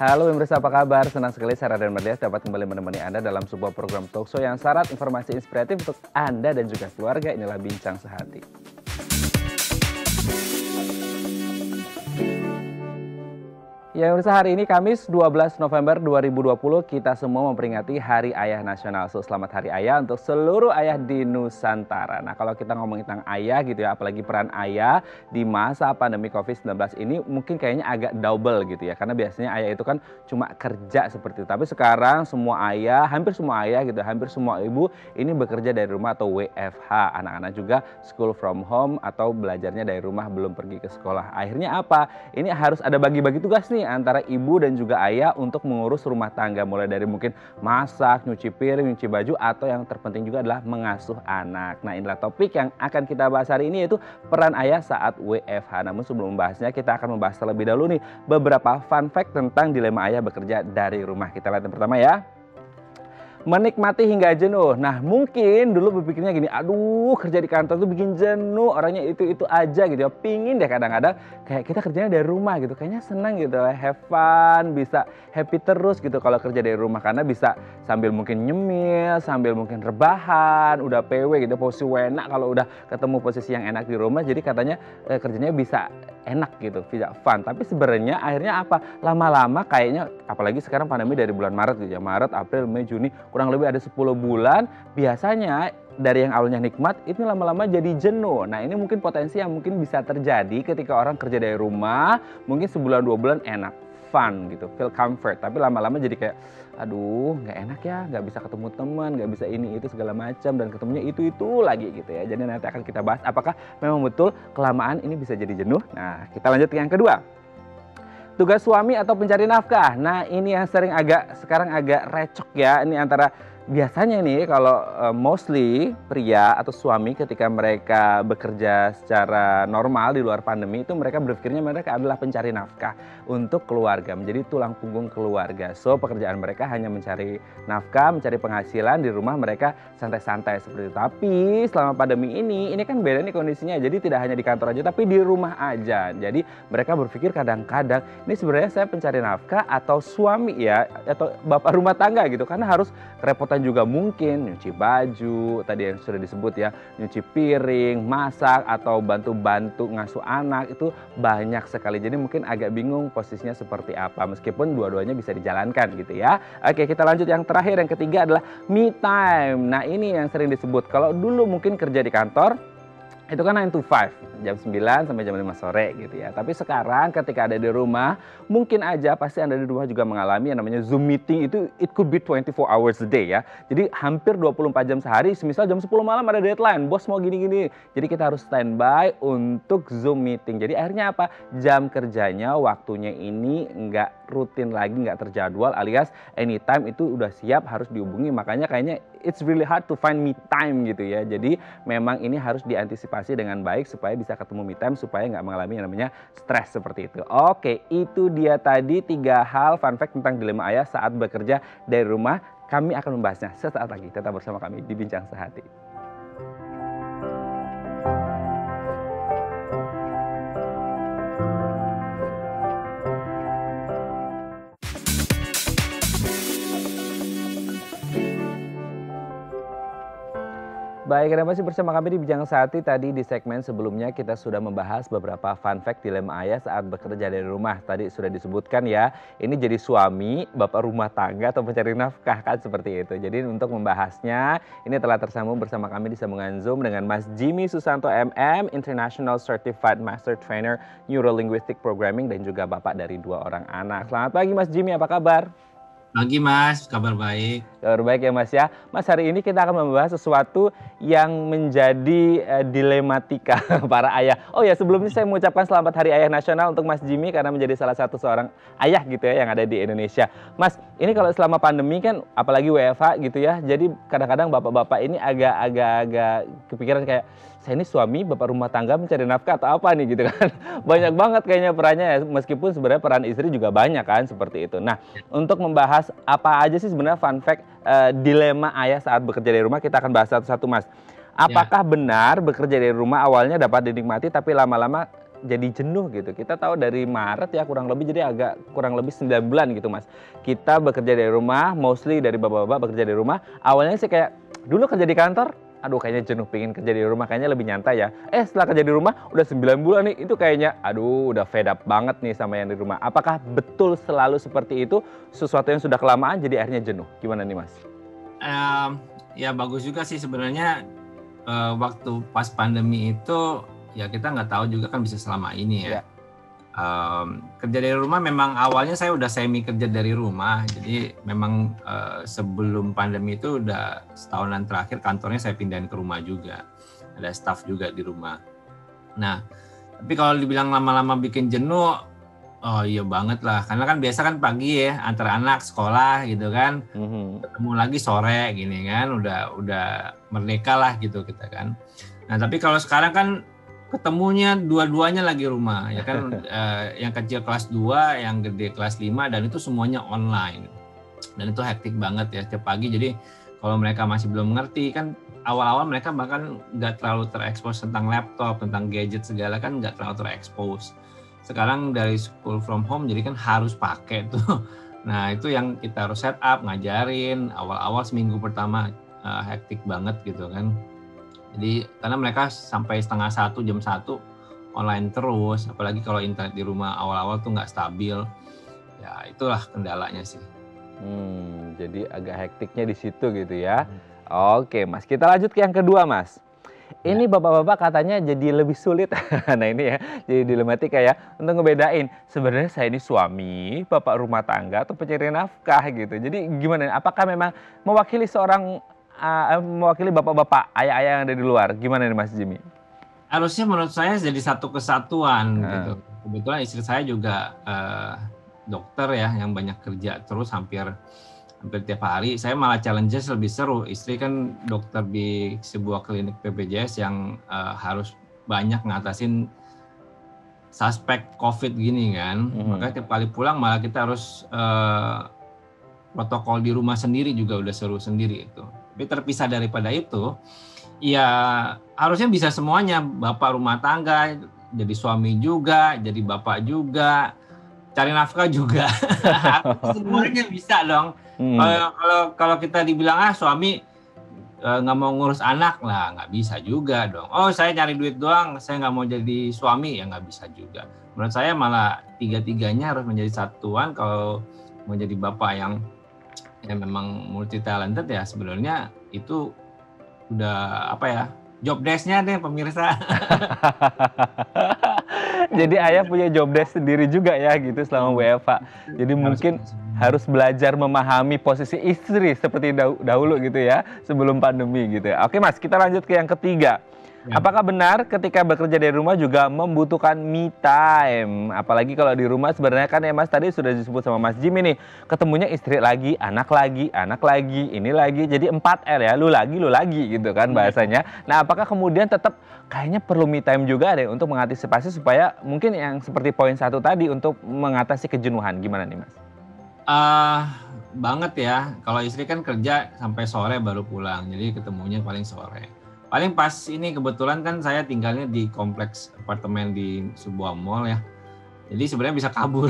Halo pemirsa, apa kabar? Senang sekali Sarah dan Mardias dapat kembali menemani Anda dalam sebuah program talkshow yang syarat informasi inspiratif untuk Anda dan juga keluarga. Inilah Bincang Sehati. Ya pemirsa, hari ini Kamis 12 November 2020 kita semua memperingati Hari Ayah Nasional. So, selamat Hari Ayah untuk seluruh ayah di Nusantara. Nah kalau kita ngomongin tentang ayah gitu ya, apalagi peran ayah di masa pandemi COVID-19 ini mungkin kayaknya agak double gitu ya. Karena biasanya ayah itu kan cuma kerja seperti itu. Tapi sekarang semua ayah, hampir semua ayah gitu, hampir semua ibu ini bekerja dari rumah atau WFH. Anak-anak juga school from home atau belajarnya dari rumah, belum pergi ke sekolah. Akhirnya apa? Ini harus ada bagi-bagi tugas nih antara ibu dan juga ayah untuk mengurus rumah tangga, mulai dari mungkin masak, nyuci piring, nyuci baju, atau yang terpenting juga adalah mengasuh anak. Nah inilah topik yang akan kita bahas hari ini, yaitu peran ayah saat WFH. Namun sebelum membahasnya kita akan membahas terlebih dahulu nih beberapa fun fact tentang dilema ayah bekerja dari rumah. Kita lihat yang pertama ya. Menikmati hingga jenuh. Nah mungkin dulu berpikirnya gini, aduh kerja di kantor tuh bikin jenuh, orangnya itu aja gitu ya. Pingin deh kadang-kadang kayak kita kerjanya dari rumah gitu, kayaknya senang gitu, have fun, bisa happy terus gitu kalau kerja dari rumah. Karena bisa sambil mungkin nyemil, sambil mungkin rebahan, udah PW gitu, posisi enak kalau udah ketemu posisi yang enak di rumah. Jadi katanya kerjanya bisa enak gitu, bisa fun. Tapi sebenarnya akhirnya apa? Lama-lama kayaknya, apalagi sekarang pandemi dari bulan Maret gitu ya, Maret, April, Mei, Juni, kurang lebih ada 10 bulan, biasanya dari yang awalnya nikmat, itu lama-lama jadi jenuh. Nah ini mungkin potensi yang mungkin bisa terjadi ketika orang kerja dari rumah, mungkin sebulan 2 bulan enak, fun gitu, feel comfort. Tapi lama-lama jadi kayak, aduh nggak enak ya, nggak bisa ketemu teman, nggak bisa ini itu segala macam, dan ketemunya itu lagi gitu ya. Jadi nanti akan kita bahas apakah memang betul kelamaan ini bisa jadi jenuh. Nah kita lanjut ke yang kedua. Tugas suami atau pencari nafkah. Nah ini yang sekarang agak recok ya. Ini antara biasanya nih kalau mostly pria atau suami ketika mereka bekerja secara normal di luar pandemi itu mereka berpikirnya mereka adalah pencari nafkah untuk keluarga, menjadi tulang punggung keluarga. So pekerjaan mereka hanya mencari nafkah, mencari penghasilan, di rumah mereka santai-santai seperti itu. Tapi selama pandemi ini kan beda nih kondisinya. Jadi tidak hanya di kantor aja tapi di rumah aja. Jadi mereka berpikir kadang-kadang ini sebenarnya saya pencari nafkah atau suami ya, atau bapak rumah tangga gitu, karena harus kerepotan juga mungkin nyuci baju, tadi yang sudah disebut ya, nyuci piring, masak, atau bantu-bantu ngasuh anak, itu banyak sekali. Jadi mungkin agak bingung posisinya seperti apa, meskipun dua-duanya bisa dijalankan gitu ya. Oke, kita lanjut yang terakhir, yang ketiga adalah me time. Nah ini yang sering disebut, kalau dulu mungkin kerja di kantor itu kan 9 to 5, jam 9 sampai jam 5 sore gitu ya. Tapi sekarang ketika ada di rumah, mungkin aja pasti Anda di rumah juga mengalami yang namanya Zoom meeting. Itu it could be 24 hours a day ya. Jadi hampir 24 jam sehari, misal jam 10 malam ada deadline, bos mau gini-gini. Jadi kita harus standby untuk Zoom meeting. Jadi akhirnya apa? Jam kerjanya, waktunya ini nggak rutin lagi, nggak terjadwal, alias anytime itu udah siap harus dihubungi. Makanya kayaknya it's really hard to find me time gitu ya. Jadi memang ini harus diantisipasi dengan baik supaya bisa ketemu me time, supaya nggak mengalami yang namanya stres seperti itu. Oke, itu dia tadi 3 hal fun fact tentang dilema ayah saat bekerja dari rumah. Kami akan membahasnya sesaat lagi. Tetap bersama kami di Bincang Sehati. Baik, Anda masih bersama kami di Bincang Sehati. Tadi di segmen sebelumnya kita sudah membahas beberapa fun fact dilema ayah saat bekerja dari rumah. Tadi sudah disebutkan ya, ini jadi suami, bapak rumah tangga atau pencari nafkah kan seperti itu. Jadi untuk membahasnya, ini telah tersambung bersama kami di sambungan Zoom dengan Mas Jimmy Susanto MM, International Certified Master Trainer Neuro-Linguistic Programming, dan juga bapak dari 2 orang anak. Selamat pagi Mas Jimmy, apa kabar? Pagi Mas, kabar baik. Kabar baik ya Mas ya. Mas, hari ini kita akan membahas sesuatu yang menjadi dilematika para ayah. Oh ya, sebelumnya saya mengucapkan selamat Hari Ayah Nasional untuk Mas Jimmy karena menjadi salah satu seorang ayah gitu ya yang ada di Indonesia. Mas, ini kalau selama pandemi kan apalagi WFH gitu ya. Jadi kadang-kadang bapak-bapak ini agak kepikiran kayak, saya ini suami, bapak rumah tangga mencari nafkah atau apa nih gitu kan. Banyak banget kayaknya perannya ya, meskipun sebenarnya peran istri juga banyak kan seperti itu. Nah, untuk membahas apa aja sih sebenarnya fun fact dilema ayah saat bekerja dari rumah, kita akan bahas satu-satu Mas. Apakah benar bekerja dari rumah awalnya dapat dinikmati tapi lama-lama jadi jenuh gitu. Kita tahu dari Maret ya kurang lebih, jadi kurang lebih 9 bulan gitu Mas. Kita bekerja dari rumah, mostly dari bapak-bapak bekerja dari rumah. Awalnya sih kayak dulu kerja di kantor, aduh kayaknya jenuh, pengen kerja di rumah, kayaknya lebih nyantai ya. Setelah kerja di rumah udah 9 bulan nih, itu kayaknya aduh udah fed up banget nih sama yang di rumah. Apakah betul selalu seperti itu, sesuatu yang sudah kelamaan jadi akhirnya jenuh? Gimana nih Mas? Ya bagus juga sih sebenarnya. Waktu pas pandemi itu ya kita nggak tahu juga kan bisa selama ini ya. Kerja dari rumah memang awalnya saya udah semi kerja dari rumah, jadi memang sebelum pandemi itu udah setahunan terakhir kantornya saya pindahin ke rumah juga, ada staff juga di rumah. Nah tapi kalau dibilang lama-lama bikin jenuh, oh iya banget lah, karena kan biasa kan pagi ya antar anak sekolah gitu kan, ketemu lagi sore gini kan, udah merdeka lah gitu kita kan. Nah tapi kalau sekarang kan ketemunya dua-duanya lagi rumah ya kan, yang kecil kelas 2, yang gede kelas 5, dan itu semuanya online. Dan itu hektik banget ya setiap pagi. Jadi kalau mereka masih belum mengerti kan, awal-awal mereka bahkan nggak terlalu terekspos tentang laptop, tentang gadget segala kan nggak terlalu terekspos. Sekarang dari school from home jadi kan harus pakai tuh. Nah itu yang kita harus set up, ngajarin. Awal-awal seminggu pertama hektik banget gitu kan. Jadi karena mereka sampai setengah 1, jam 1 online terus, apalagi kalau internet di rumah awal-awal tuh nggak stabil. Ya itulah kendalanya sih. Jadi agak hektiknya di situ gitu ya. Oke Mas, kita lanjut ke yang kedua Mas. Ini bapak-bapak katanya jadi lebih sulit. Nah ini ya, jadi dilematika ya untuk ngebedain sebenarnya saya ini suami, bapak rumah tangga atau pencari nafkah gitu. Jadi gimana? Apakah memang mewakili mewakili bapak-bapak, ayah-ayah yang ada di luar? Gimana nih Mas Jimmy? Harusnya menurut saya jadi satu kesatuan gitu. Kebetulan istri saya juga dokter ya, yang banyak kerja terus hampir tiap hari. Saya malah challenges lebih seru. Istri kan dokter di sebuah klinik BPJS yang harus banyak ngatasin suspek COVID gini kan. Makanya tiap kali pulang malah kita harus protokol di rumah sendiri juga udah seru sendiri itu. Tapi terpisah daripada itu, ya harusnya bisa semuanya. Bapak rumah tangga, jadi suami juga, jadi bapak juga, cari nafkah juga. Semuanya bisa dong. Kalau kita dibilang suami nggak mau ngurus anak lah, nggak bisa juga dong. Oh saya nyari duit doang, saya nggak mau jadi suami, ya nggak bisa juga. Menurut saya malah tiga-tiganya harus menjadi satuan. Kalau mau jadi bapak yang memang multi talented ya sebenarnya itu udah job desk-nya deh pemirsa. Jadi ayah punya job desk sendiri juga ya gitu selama WFH. Jadi mungkin harus belajar memahami posisi istri seperti dahulu gitu ya, sebelum pandemi gitu ya. Oke Mas, kita lanjut ke yang ketiga. Apakah benar ketika bekerja dari rumah juga membutuhkan me time? Apalagi kalau di rumah sebenarnya kan ya Mas, tadi sudah disebut sama Mas Jimmy nih, ketemunya istri lagi, anak lagi, ini lagi. Jadi 4L ya, lu lagi gitu kan bahasanya. Nah apakah kemudian tetap kayaknya perlu me time juga deh untuk mengantisipasi supaya mungkin yang seperti poin 1 tadi untuk mengatasi kejenuhan. Gimana nih Mas? Banget ya, kalau istri kan kerja sampai sore baru pulang, jadi ketemunya paling sore. Paling pas ini kebetulan kan saya tinggalnya di kompleks apartemen di sebuah mall ya. Jadi sebenarnya bisa kabur.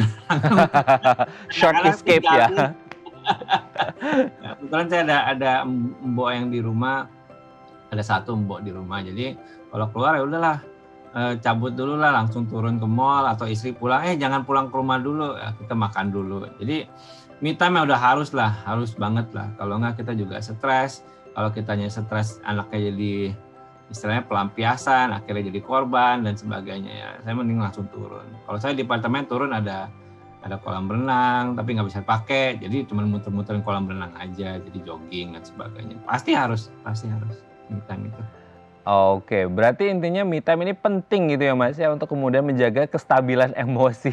Short escape ya. Kebetulan saya ada mbok yang di rumah, ada satu mbok di rumah. Jadi kalau keluar ya udahlah, cabut dulu lah, langsung turun ke mall, atau istri pulang, jangan pulang ke rumah dulu, ya, kita makan dulu. Jadi me time udah harus banget lah. Kalau enggak kita juga stres. Kalau kitanya stres, anaknya jadi istilahnya pelampiasan, akhirnya jadi korban dan sebagainya ya. Saya mending langsung turun. Kalau saya di apartemen turun ada kolam renang, tapi nggak bisa pakai, jadi cuma muter-muterin kolam renang aja, jadi jogging dan sebagainya. Pasti harus me time itu. Oke, berarti intinya me time ini penting gitu ya Mas ya, untuk kemudian menjaga kestabilan emosi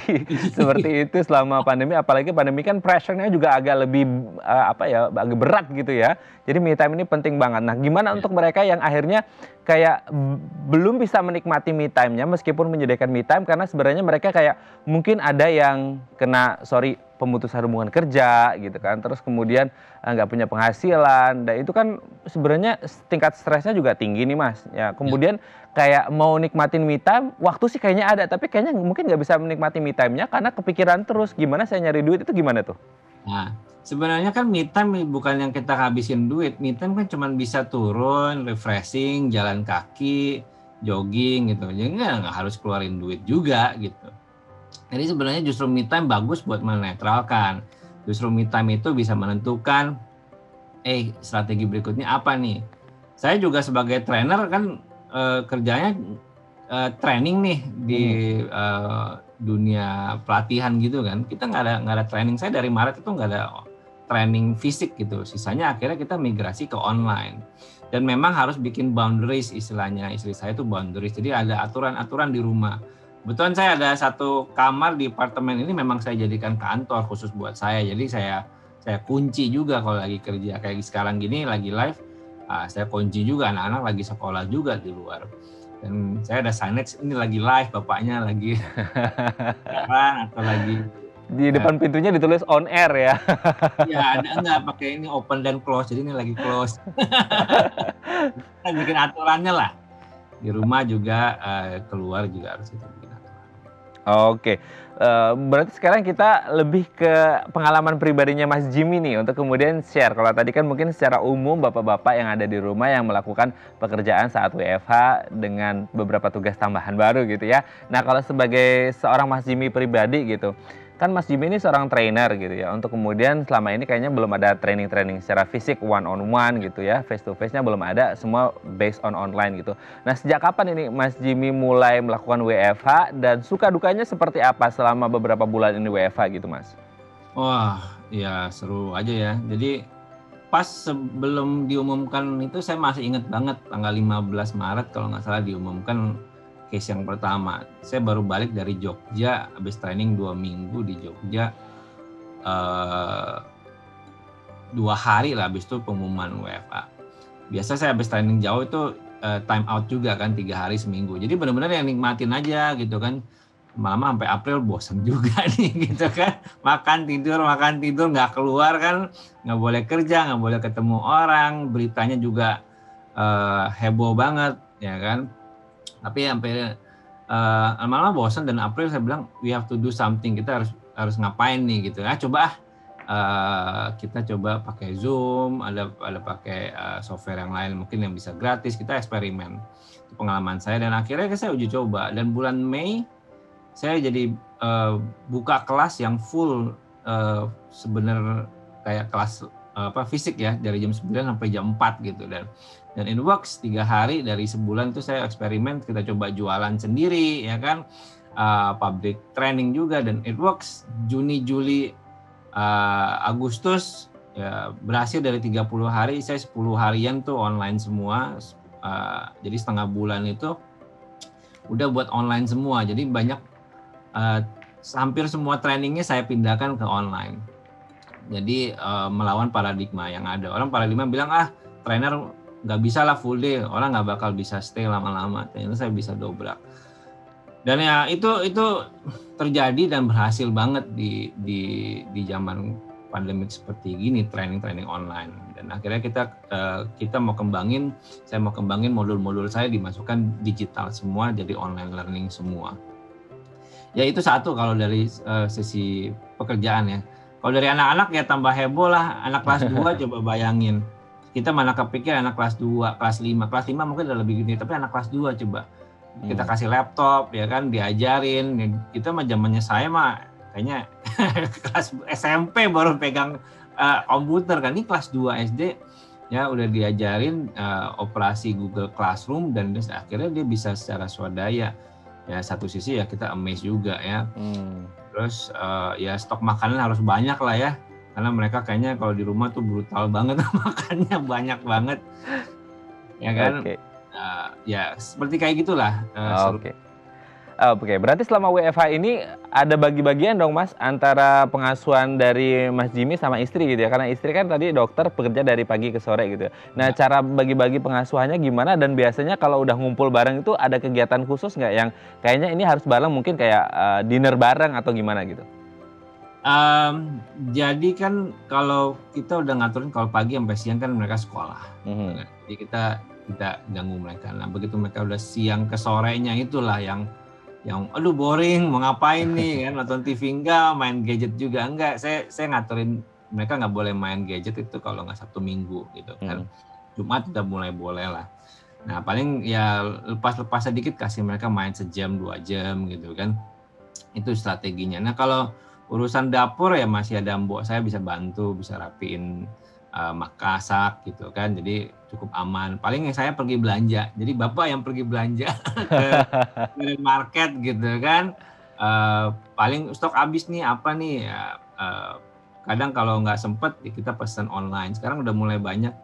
seperti itu selama pandemi. Apalagi pandemi kan pressure-nya juga agak lebih agak berat gitu ya. Jadi me time ini penting banget. Nah, gimana untuk mereka yang akhirnya kayak belum bisa menikmati me time-nya meskipun menyediakan me time, karena sebenarnya mereka kayak mungkin ada yang kena pemutusan hubungan kerja gitu kan, terus kemudian nggak punya penghasilan, dan itu kan sebenarnya tingkat stresnya juga tinggi nih Mas. Ya kemudian kayak mau nikmatin me time, waktu sih kayaknya ada, tapi kayaknya mungkin nggak bisa menikmati me time-nya karena kepikiran terus gimana saya nyari duit, itu gimana tuh? Nah, sebenarnya kan me time bukan yang kita habisin duit. Me time kan cuma bisa turun, refreshing, jalan kaki, jogging gitu. Jadi nggak harus keluarin duit juga gitu. Jadi sebenarnya justru me time bagus buat menetralkan. Justru me time itu bisa menentukan, strategi berikutnya apa nih. Saya juga sebagai trainer kan kerjanya training nih di dunia pelatihan gitu kan. Kita nggak ada training. Saya dari Maret itu nggak ada training fisik gitu. Sisanya akhirnya kita migrasi ke online. Dan memang harus bikin boundaries, istilahnya istri saya itu boundaries. Jadi ada aturan-aturan di rumah. Kebetulan saya ada satu kamar di apartemen ini memang saya jadikan kantor khusus buat saya. Jadi saya kunci juga kalau lagi kerja kayak sekarang gini lagi live. Saya kunci juga, anak-anak lagi sekolah juga di luar. Dan saya ada signage ini lagi live, bapaknya lagi siaran atau lagi di depan pintunya ditulis on air ya. Ya ada enggak pakai ini open dan close, jadi ini lagi close. Kita bikin aturannya lah. Di rumah juga keluar juga harus kita bikin aturan. Oke, berarti sekarang kita lebih ke pengalaman pribadinya Mas Jimmy nih untuk kemudian share. Kalau tadi kan mungkin secara umum bapak-bapak yang ada di rumah yang melakukan pekerjaan saat WFH dengan beberapa tugas tambahan baru gitu ya. Nah kalau sebagai seorang Mas Jimmy pribadi gitu, kan Mas Jimmy ini seorang trainer gitu ya, untuk kemudian selama ini kayaknya belum ada training-training secara fisik one on one gitu ya, face to face-nya belum ada, semua based on online gitu. Nah sejak kapan ini Mas Jimmy mulai melakukan WFH dan suka dukanya seperti apa selama beberapa bulan ini WFH gitu Mas? Wah ya seru aja ya, jadi pas sebelum diumumkan itu saya masih ingat banget tanggal 15 Maret kalau nggak salah diumumkan case yang pertama. Saya baru balik dari Jogja, habis training 2 minggu di Jogja, 2 hari lah habis itu pengumuman WFA. Biasa saya habis training jauh itu time out juga kan, 3 hari seminggu. Jadi benar-benar yang nikmatin aja gitu kan. Lama-lama sampai April bosan juga nih gitu kan. Makan tidur, nggak keluar kan, nggak boleh kerja, nggak boleh ketemu orang, beritanya juga heboh banget ya kan. Tapi sampai lama-lama bosan dan April saya bilang we have to do something, kita harus ngapain nih gitu. Kita coba pakai Zoom, ada pakai software yang lain mungkin yang bisa gratis, kita eksperimen. Itu pengalaman saya dan akhirnya saya uji coba dan bulan Mei saya jadi buka kelas yang full sebenarnya kayak kelas fisik ya, dari jam 9 sampai jam 4 gitu, dan it works. 3 hari dari sebulan itu saya eksperimen, kita coba jualan sendiri ya kan, public training juga, dan it works. Juni, Juli, Agustus ya berhasil. Dari 30 hari saya 10 harian tuh online semua, jadi setengah bulan itu udah buat online semua. Jadi banyak hampir semua trainingnya saya pindahkan ke online. Jadi melawan paradigma yang ada. Orang paradigma bilang trainer nggak bisa lah full day, orang nggak bakal bisa stay lama-lama. Ternyata saya bisa dobrak. Dan ya itu terjadi dan berhasil banget di zaman pandemik seperti gini, training online. Dan akhirnya kita mau kembangin, saya mau kembangin modul-modul saya dimasukkan digital semua, jadi online learning semua. Ya itu satu kalau dari sisi pekerjaan ya. Kalau dari anak-anak ya tambah heboh lah, anak kelas 2 coba bayangin. Kita mana kepikir anak kelas 2, kelas 5. Kelas 5 mungkin udah lebih gede, tapi anak kelas 2 coba. Kita kasih laptop ya kan, diajarin. Kita mah zamannya saya mah kayaknya kelas SMP baru pegang komputer kan. Ini kelas 2 SD ya udah diajarin operasi Google Classroom, dan akhirnya dia bisa secara swadaya. Ya satu sisi ya kita amazed juga ya. Terus ya stok makanan harus banyak lah ya, karena mereka kayaknya kalau di rumah tuh brutal banget makannya banyak banget ya kan. Ya seperti kayak gitulah. Oke. Oke, berarti selama WFH ini ada bagi-bagian dong Mas antara pengasuhan dari Mas Jimmy sama istri gitu ya. Karena istri kan tadi dokter bekerja dari pagi ke sore gitu ya. Nah, cara bagi-bagi pengasuhannya gimana dan biasanya kalau udah ngumpul bareng itu ada kegiatan khusus nggak yang kayaknya ini harus bareng mungkin kayak dinner bareng atau gimana gitu? Jadi kan kalau kita udah ngaturin kalau pagi sampai siang kan mereka sekolah. Jadi kita tidak ganggu mereka. Nah, begitu mereka udah siang ke sorenya itulah yang aduh boring, mau ngapain nih kan, nonton TV enggak, main gadget juga enggak. Saya ngaturin mereka nggak boleh main gadget itu kalau nggak Sabtu Minggu gitu kan. Jumat udah mulai boleh lah. Nah, paling ya lepas-lepas sedikit kasih mereka main sejam 2 jam gitu kan. Itu strateginya. Nah, kalau urusan dapur ya masih ada mbok saya bisa bantu, bisa rapiin masak gitu kan. Jadi cukup aman. Paling saya pergi belanja. Jadi Bapak yang pergi belanja ke market gitu kan. Paling stok habis nih apa nih ya. Kadang kalau nggak sempet kita pesan online. Sekarang udah mulai banyak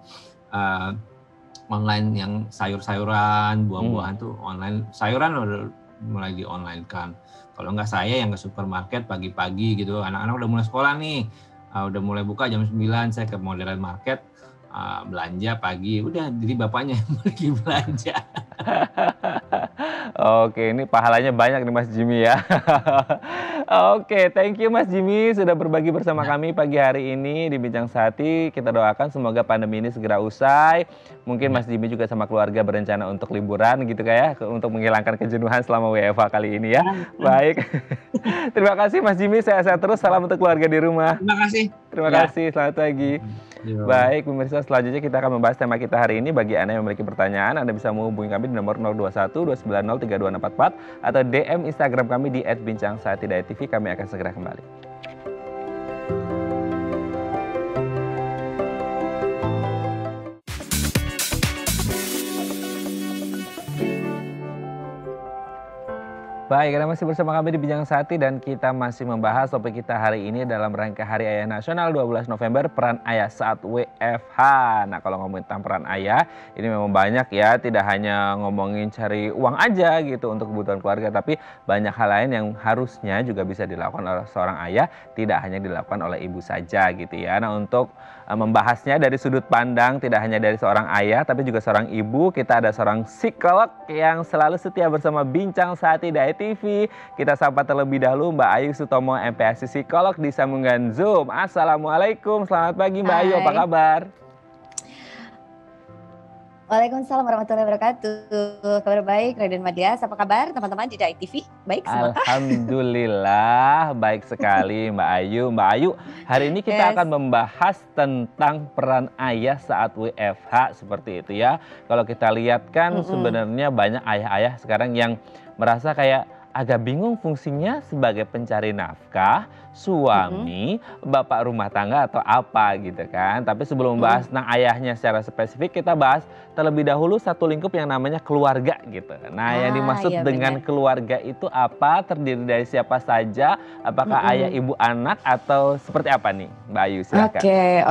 online yang sayur-sayuran, buah-buahan tuh online. Sayuran udah mulai di online kan. Kalau nggak saya yang ke supermarket pagi-pagi gitu. Anak-anak udah mulai sekolah nih. Udah mulai buka jam 9, saya ke modern market belanja pagi, udah jadi bapaknya yang pergi belanja. Oke, ini pahalanya banyak nih Mas Jimmy ya. Oke, thank you Mas Jimmy sudah berbagi bersama kami pagi hari ini di Bincang Sehati. Kita doakan semoga pandemi ini segera usai. Mungkin Mas Jimmy juga sama keluarga berencana untuk liburan gitu kayak untuk menghilangkan kejenuhan selama WFH kali ini ya. Baik. Terima kasih Mas Jimmy, sehat-sehat terus. Salam untuk keluarga di rumah. Terima kasih. Terima kasih, selamat pagi. Baik, pemirsa, selanjutnya kita akan membahas tema kita hari ini. Bagi Anda yang memiliki pertanyaan, Anda bisa menghubungi kami di nomor 021 290 3244 atau DM Instagram kami di @bincangsehati.tv. Kami akan segera kembali. Baik, Anda masih bersama kami di Bincang Sehati dan kita masih membahas topik kita hari ini dalam rangka Hari Ayah Nasional 12 November, peran ayah saat WFH. Nah, kalau ngomongin tentang peran ayah, ini memang banyak ya, tidak hanya ngomongin cari uang aja gitu untuk kebutuhan keluarga, tapi banyak hal lain yang harusnya juga bisa dilakukan oleh seorang ayah, tidak hanya dilakukan oleh ibu saja gitu ya. Nah, untuk membahasnya dari sudut pandang tidak hanya dari seorang ayah, tapi juga seorang ibu, kita ada seorang psikolog yang selalu setia bersama Bincang Sehati TV. Kita sapa terlebih dahulu Mbak Ayu Sutomo, MPASI Psikolog di sambungan Zoom. Assalamualaikum, selamat pagi Mbak Ayu, apa kabar? Waalaikumsalam warahmatullahi wabarakatuh. Kabar baik, Raden Madias. Apa kabar teman-teman di Dai TV? Baik semua? Alhamdulillah, baik sekali Mbak Ayu. Mbak Ayu, hari ini kita akan membahas tentang peran ayah saat WFH seperti itu ya. Kalau kita lihat kan sebenarnya banyak ayah-ayah sekarang yang merasa kayak agak bingung fungsinya sebagai pencari nafkah, suami, bapak rumah tangga atau apa gitu kan. Tapi sebelum membahas tentang ayahnya secara spesifik, kita bahas terlebih dahulu satu lingkup yang namanya keluarga gitu. Nah, yang dimaksud dengan keluarga itu apa? Terdiri dari siapa saja? Apakah ayah, ibu, anak atau seperti apa nih Mbak Ayu? Silakan.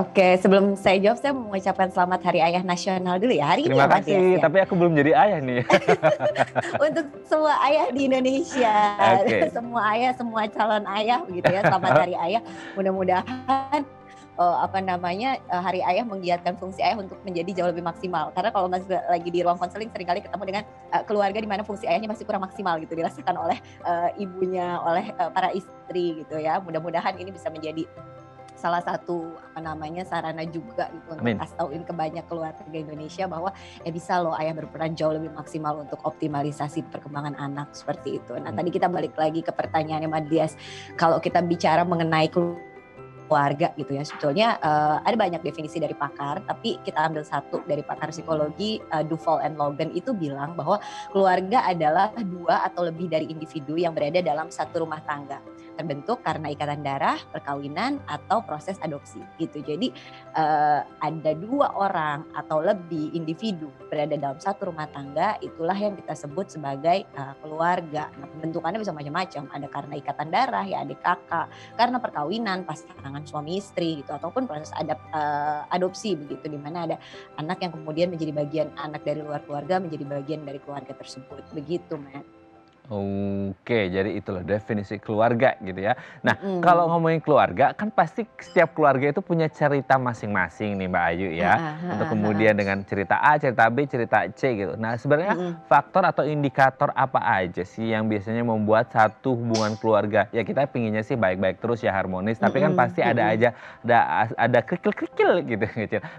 Oke. Sebelum saya jawab, saya mengucapkan selamat Hari Ayah Nasional dulu ya. Hari Terima ini kasih, ya, tapi aku belum jadi ayah nih. Untuk semua ayah di Indonesia, semua ayah, semua calon ayah begitu ya. Selamat Hari Ayah. Mudah-mudahan Hari Ayah menggiatkan fungsi ayah untuk menjadi jauh lebih maksimal. Karena kalau masih lagi di ruang konseling seringkali ketemu dengan keluarga di mana fungsi ayahnya masih kurang maksimal gitu dirasakan oleh ibunya, oleh para istri gitu ya. Mudah-mudahan ini bisa menjadi salah satu sarana juga gitu untuk kasih tauin ke banyak keluarga Indonesia bahwa bisa loh ayah berperan jauh lebih maksimal untuk optimalisasi perkembangan anak seperti itu. Nah, tadi kita balik lagi ke pertanyaannya Madias. Kalau kita bicara mengenai keluarga gitu ya, sebetulnya ada banyak definisi dari pakar, tapi kita ambil satu dari pakar psikologi, Duval and Logan itu bilang bahwa keluarga adalah dua atau lebih dari individu yang berada dalam satu rumah tangga, terbentuk karena ikatan darah, perkawinan, atau proses adopsi gitu. Jadi ada dua orang atau lebih individu berada dalam satu rumah tangga, itulah yang kita sebut sebagai keluarga. Nah, pembentukannya bisa macam-macam, ada karena ikatan darah ya adik kakak, karena perkawinan pasangan suami istri gitu, ataupun proses adopsi begitu, di mana ada anak yang kemudian menjadi bagian anak dari luar keluarga menjadi bagian dari keluarga tersebut begitu, Matt. Oke, jadi itulah definisi keluarga gitu ya. Nah, kalau ngomongin keluarga, kan pasti setiap keluarga itu punya cerita masing-masing nih Mbak Ayu ya. Untuk kemudian dengan cerita A, cerita B, cerita C gitu. Nah, sebenarnya faktor atau indikator apa aja sih yang biasanya membuat satu hubungan keluarga, ya kita pinginnya sih baik-baik terus ya, harmonis, tapi kan pasti ada kerikil-kerikil gitu.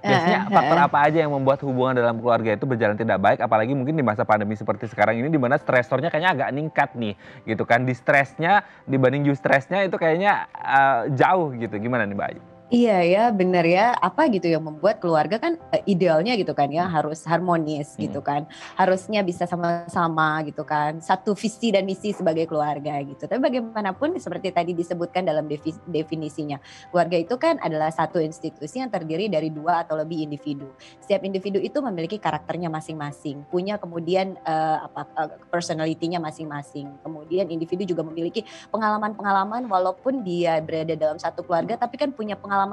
Biasanya faktor apa aja yang membuat hubungan dalam keluarga itu berjalan tidak baik, apalagi mungkin di masa pandemi seperti sekarang ini, di mana stresornya kayaknya agak meningkat nih gitu kan, di stresnya dibanding stresnya itu kayaknya jauh gitu. Gimana nih Mbak Ayu? Iya ya, benar ya. Apa gitu yang membuat keluarga kan idealnya gitu kan ya, harus harmonis gitu kan. Harusnya bisa sama-sama gitu kan. Satu visi dan misi sebagai keluarga gitu. Tapi bagaimanapun seperti tadi disebutkan dalam definisinya, keluarga itu kan adalah satu institusi yang terdiri dari 2 atau lebih individu. Setiap individu itu memiliki karakternya masing-masing, punya kemudian personality-nya masing-masing. Kemudian individu juga memiliki pengalaman-pengalaman walaupun dia berada dalam satu keluarga, tapi kan punya pengalaman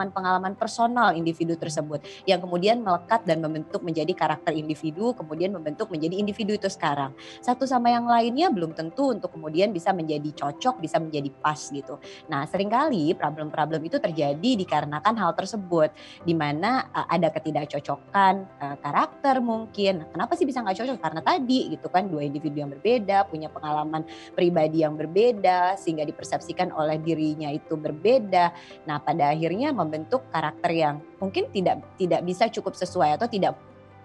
personal individu tersebut yang kemudian melekat dan membentuk menjadi karakter individu, kemudian membentuk menjadi individu itu sekarang. Satu sama yang lainnya belum tentu untuk kemudian bisa menjadi cocok, bisa menjadi pas gitu. Nah, seringkali problem-problem itu terjadi dikarenakan hal tersebut, di mana ada ketidakcocokan karakter mungkin. Kenapa sih bisa nggak cocok? Karena tadi gitu kan, 2 individu yang berbeda, punya pengalaman pribadi yang berbeda, sehingga dipersepsikan oleh dirinya itu berbeda. Nah, pada akhirnya membentuk karakter yang mungkin tidak bisa cukup sesuai atau tidak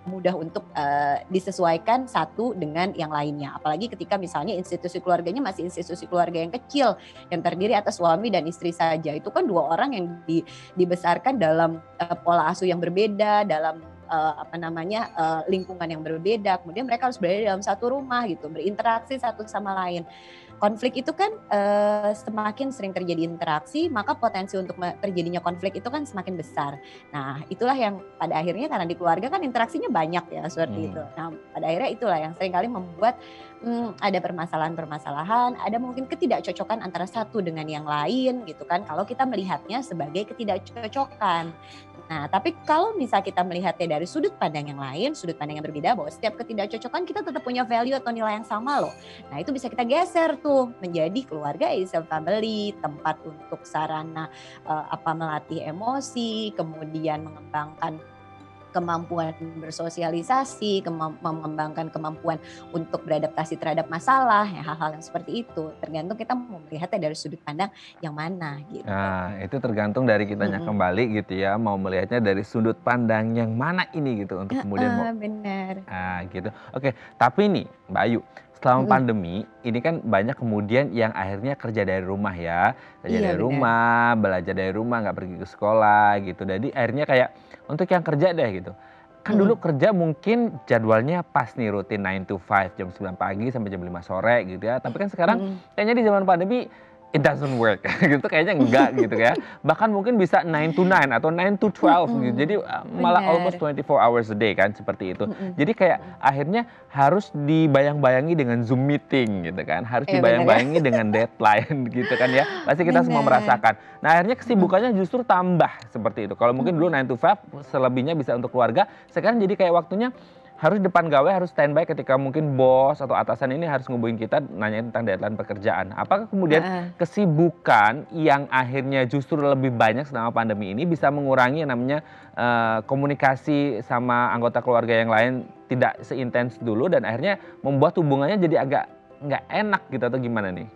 mudah untuk disesuaikan satu dengan yang lainnya. Apalagi ketika misalnya institusi keluarganya masih institusi keluarga yang kecil yang terdiri atas suami dan istri saja. Itu kan 2 orang yang dibesarkan dalam pola asuh yang berbeda, dalam lingkungan yang berbeda. Kemudian mereka harus berada dalam satu rumah gitu, berinteraksi satu sama lain. Konflik itu kan semakin sering terjadi interaksi, maka potensi untuk terjadinya konflik itu kan semakin besar. Nah, itulah yang pada akhirnya karena di keluarga kan interaksinya banyak ya seperti itu. Nah, pada akhirnya itulah yang seringkali membuat ada permasalahan-permasalahan, ada mungkin ketidakcocokan antara satu dengan yang lain gitu kan. Kalau kita melihatnya sebagai ketidakcocokan. Nah, tapi kalau misal kita melihatnya dari sudut pandang yang lain, sudut pandang yang berbeda, bahwa setiap ketidakcocokan kita tetap punya value atau nilai yang sama loh. Nah, itu bisa kita geser tuh menjadi keluarga is a family, tempat untuk sarana melatih emosi, kemudian mengembangkan kemampuan bersosialisasi, mengembangkan kemampuan untuk beradaptasi terhadap masalah, ya, hal-hal yang seperti itu. Tergantung kita mau melihatnya dari sudut pandang yang mana gitu. Nah, itu tergantung dari kitanya kembali gitu ya, mau melihatnya dari sudut pandang yang mana ini gitu untuk kemudian benar. Gitu. Oke, tapi nih Mbak Ayu, selama pandemi ini kan banyak kemudian yang akhirnya kerja dari rumah ya, dari rumah, belajar dari rumah, nggak pergi ke sekolah gitu. Jadi akhirnya kayak untuk yang kerja deh gitu. Kan dulu kerja mungkin jadwalnya pas nih, rutin 9 to 5, jam 9 pagi sampai jam 5 sore gitu ya. Tapi kan sekarang kayaknya di zaman pandemi it doesn't work gitu, kayaknya enggak gitu ya. Bahkan mungkin bisa 9 to 9 atau 9 to 12 gitu. Jadi malah almost 24 hours a day kan, seperti itu. Jadi kayak akhirnya harus dibayang-bayangi dengan Zoom meeting gitu kan. Harus dibayang-bayangi dengan deadline gitu kan ya. Pasti kita semua merasakan. Nah, akhirnya kesibukannya justru tambah seperti itu. Kalau mungkin dulu 9 to 5 selebihnya bisa untuk keluarga, sekarang jadi kayak waktunya harus depan gawe, harus standby ketika mungkin bos atau atasan ini harus ngubungin kita nanya tentang deadline pekerjaan. Apakah kemudian kesibukan yang akhirnya justru lebih banyak selama pandemi ini bisa mengurangi yang namanya komunikasi sama anggota keluarga yang lain tidak seintens dulu, dan akhirnya membuat hubungannya jadi agak nggak enak gitu, atau gimana nih?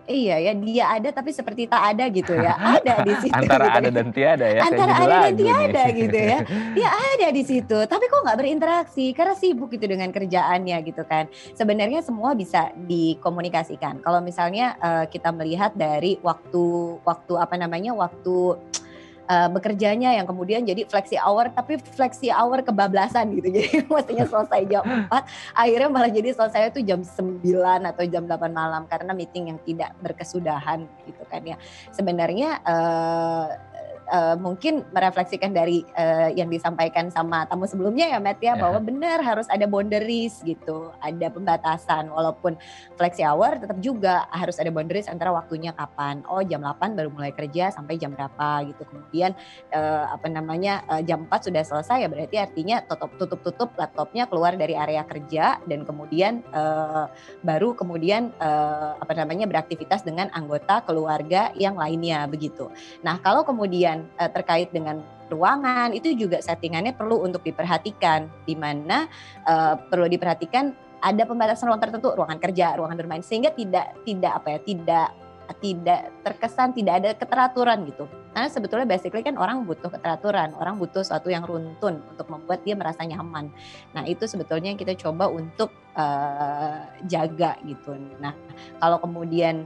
Iya ya, dia ada tapi seperti tak ada gitu ya. Ada di situ. Antara gitu ada dan tiada ya. Antara ada dan tiada gitu ya. Dia ada di situ, tapi kok nggak berinteraksi karena sibuk gitu dengan kerjaannya gitu kan. Sebenarnya semua bisa dikomunikasikan. Kalau misalnya kita melihat dari waktu bekerjanya yang kemudian jadi flexi hour, tapi flexi hour kebablasan gitu. Jadi mestinya selesai jam 4, akhirnya malah jadi selesai itu jam 9 atau jam 8 malam karena meeting yang tidak berkesudahan gitu kan ya. Sebenarnya mungkin merefleksikan dari yang disampaikan sama tamu sebelumnya ya Matt ya, bahwa benar harus ada boundaries gitu, ada pembatasan, walaupun flexi hour tetap juga harus ada boundaries antara waktunya kapan. Oh jam 8 baru mulai kerja sampai jam berapa gitu. Kemudian jam 4 sudah selesai ya berarti artinya tutup laptopnya, keluar dari area kerja dan kemudian baru kemudian beraktivitas dengan anggota keluarga yang lainnya begitu. Nah, kalau kemudian terkait dengan ruangan itu juga settingannya perlu untuk diperhatikan, di mana perlu diperhatikan ada pembatasan ruang tertentu, ruangan kerja, ruangan bermain, sehingga tidak terkesan tidak ada keteraturan gitu. Karena sebetulnya basically kan orang butuh keteraturan, orang butuh sesuatu yang runtun untuk membuat dia merasa nyaman. Nah itu sebetulnya yang kita coba untuk jaga gitu. Nah kalau kemudian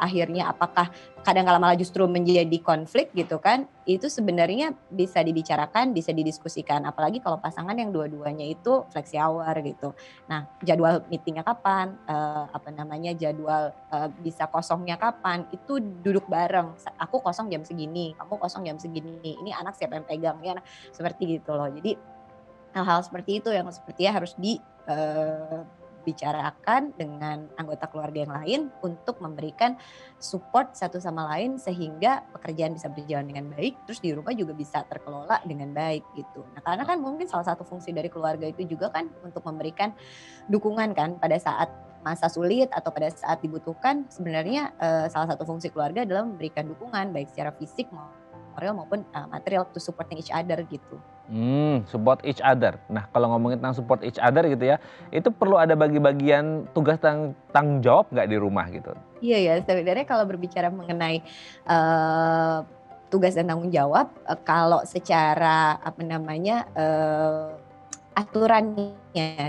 akhirnya apakah kadang-kala malah justru menjadi konflik gitu kan, itu sebenarnya bisa dibicarakan, bisa didiskusikan. Apalagi kalau pasangan yang dua-duanya itu flexi hour gitu. Nah jadwal meetingnya kapan, jadwal bisa kosongnya kapan, itu duduk bareng. Aku kosong jam segini, kamu kosong jam segini, ini anak siapa yang pegang ya, seperti gitu loh. Jadi hal-hal seperti itu yang sepertinya harus dibicarakan dengan anggota keluarga yang lain untuk memberikan support satu sama lain sehingga pekerjaan bisa berjalan dengan baik, terus di rumah juga bisa terkelola dengan baik gitu. Nah karena kan mungkin salah satu fungsi dari keluarga itu juga kan untuk memberikan dukungan kan pada saat masa sulit atau pada saat dibutuhkan. Sebenarnya salah satu fungsi keluarga adalah memberikan dukungan baik secara fisik moral maupun material to supporting each other gitu. Support each other. Nah kalau ngomongin tentang support each other gitu ya, itu perlu ada bagi-bagian tugas tanggung jawab nggak di rumah gitu? Iya ya, sebenarnya kalau berbicara mengenai tugas dan tanggung jawab, kalau secara aturannya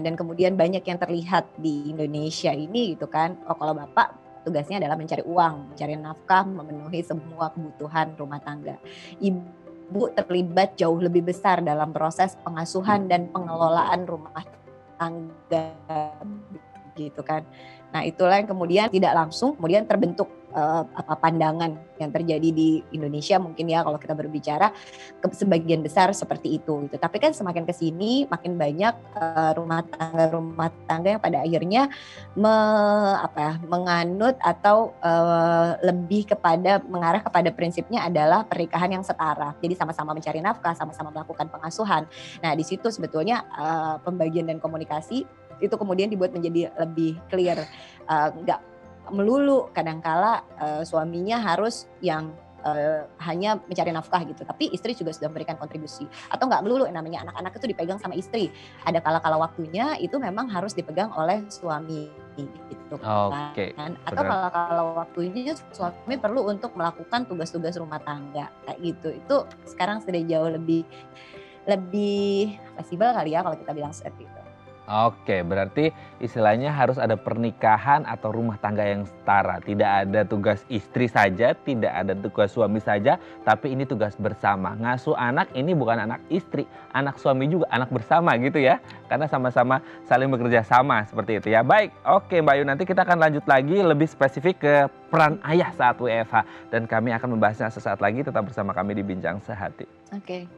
dan kemudian banyak yang terlihat di Indonesia ini gitu kan, kalau bapak tugasnya adalah mencari uang, mencari nafkah, memenuhi semua kebutuhan rumah tangga. Ibu terlibat jauh lebih besar dalam proses pengasuhan dan pengelolaan rumah tangga gitu kan. Nah itulah yang kemudian tidak langsung kemudian terbentuk pandangan yang terjadi di Indonesia mungkin ya kalau kita berbicara sebagian besar seperti itu gitu. Tapi kan semakin kesini makin banyak rumah tangga yang pada akhirnya menganut atau lebih mengarah kepada prinsipnya adalah pernikahan yang setara. Jadi sama-sama mencari nafkah, sama-sama melakukan pengasuhan. Nah di situ sebetulnya pembagian dan komunikasi itu kemudian dibuat menjadi lebih clear, nggak melulu kadangkala suaminya harus yang hanya mencari nafkah gitu, tapi istri juga sudah memberikan kontribusi, atau nggak melulu namanya anak-anak itu dipegang sama istri, ada kala-kala waktunya itu memang harus dipegang oleh suami gitu kan. Atau kala-kala waktunya suami perlu untuk melakukan tugas-tugas rumah tangga kayak gitu. Itu sekarang sudah jauh lebih fleksibel kali ya kalau kita bilang seperti itu. Oke, berarti istilahnya harus ada pernikahan atau rumah tangga yang setara. Tidak ada tugas istri saja, tidak ada tugas suami saja, tapi ini tugas bersama. Ngasuh anak ini bukan anak istri, anak suami juga, anak bersama gitu ya. Karena sama-sama saling bekerja sama seperti itu ya. Baik, oke Mbak Ayu, nanti kita akan lanjut lagi lebih spesifik ke peran ayah saat WFH. Dan kami akan membahasnya sesaat lagi, tetap bersama kami di Bincang Sehati. Oke.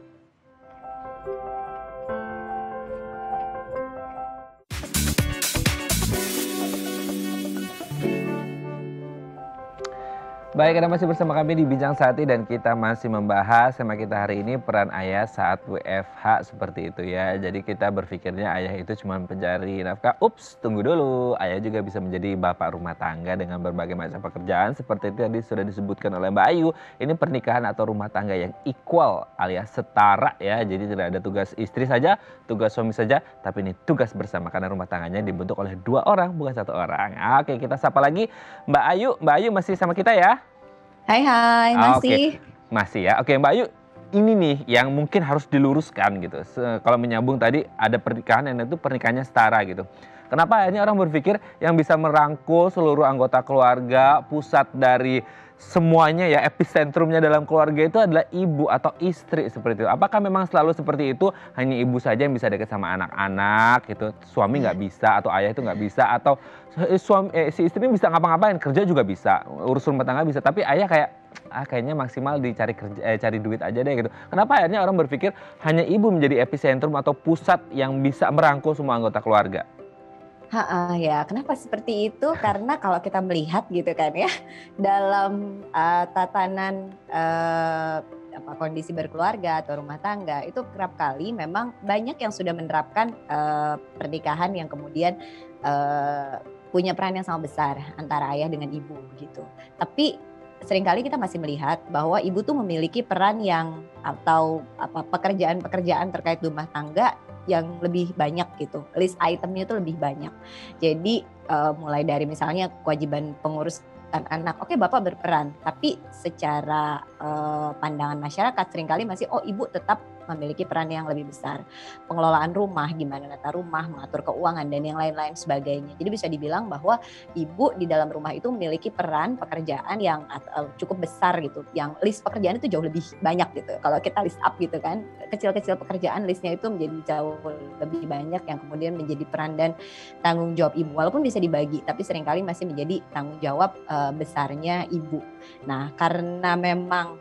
Baik, Anda masih bersama kami di Bincang Sehati dan kita masih membahas tema kita hari ini peran ayah saat WFH seperti itu ya. Jadi kita berpikirnya ayah itu cuma pencari nafkah. Ups, tunggu dulu. Ayah juga bisa menjadi bapak rumah tangga dengan berbagai macam pekerjaan seperti itu tadi sudah disebutkan oleh Mbak Ayu. Ini pernikahan atau rumah tangga yang equal alias setara ya. Jadi tidak ada tugas istri saja, tugas suami saja, tapi ini tugas bersama karena rumah tangganya dibentuk oleh 2 orang bukan 1 orang. Oke, kita sapa lagi Mbak Ayu. Mbak Ayu masih sama kita ya? Hai, masih. Masih ya. Oke Mbak Ayu, ini nih yang mungkin harus diluruskan gitu. Kalau menyambung tadi ada pernikahan yang itu pernikahannya setara gitu. Kenapa akhirnya orang berpikir yang bisa merangkul seluruh anggota keluarga, pusat dari semuanya ya, epicentrumnya dalam keluarga itu adalah ibu atau istri seperti itu. Apakah memang selalu seperti itu? Hanya ibu saja yang bisa dekat sama anak-anak gitu, suami nggak bisa atau ayah itu nggak bisa, atau si istri bisa ngapa-ngapain, kerja juga bisa, urus rumah tangga bisa, tapi ayah kayak kayaknya maksimal dicari cari duit aja deh gitu. Kenapa akhirnya orang berpikir hanya ibu menjadi epicentrum atau pusat yang bisa merangkul semua anggota keluarga? Ya, kenapa seperti itu? Karena kalau kita melihat gitu kan ya, dalam tatanan kondisi berkeluarga atau rumah tangga itu kerap kali memang banyak yang sudah menerapkan pernikahan yang kemudian punya peran yang sangat besar antara ayah dengan ibu gitu. Tapi seringkali kita masih melihat bahwa ibu tuh memiliki peran yang atau pekerjaan-pekerjaan terkait rumah tangga yang lebih banyak gitu, list itemnya itu lebih banyak. Jadi mulai dari misalnya kewajiban pengurus anak, oke bapak berperan, tapi secara pandangan masyarakat seringkali masih ibu tetap memiliki peran yang lebih besar. Pengelolaan rumah, gimana nata rumah, mengatur keuangan dan yang lain-lain sebagainya. Jadi bisa dibilang bahwa ibu di dalam rumah itu memiliki peran pekerjaan yang cukup besar gitu. Yang list pekerjaan itu jauh lebih banyak gitu. Kalau kita list up gitu kan, kecil-kecil pekerjaan listnya itu menjadi jauh lebih banyak yang kemudian menjadi peran dan tanggung jawab ibu. Walaupun bisa dibagi, tapi seringkali masih menjadi tanggung jawab besarnya ibu. Nah, karena memang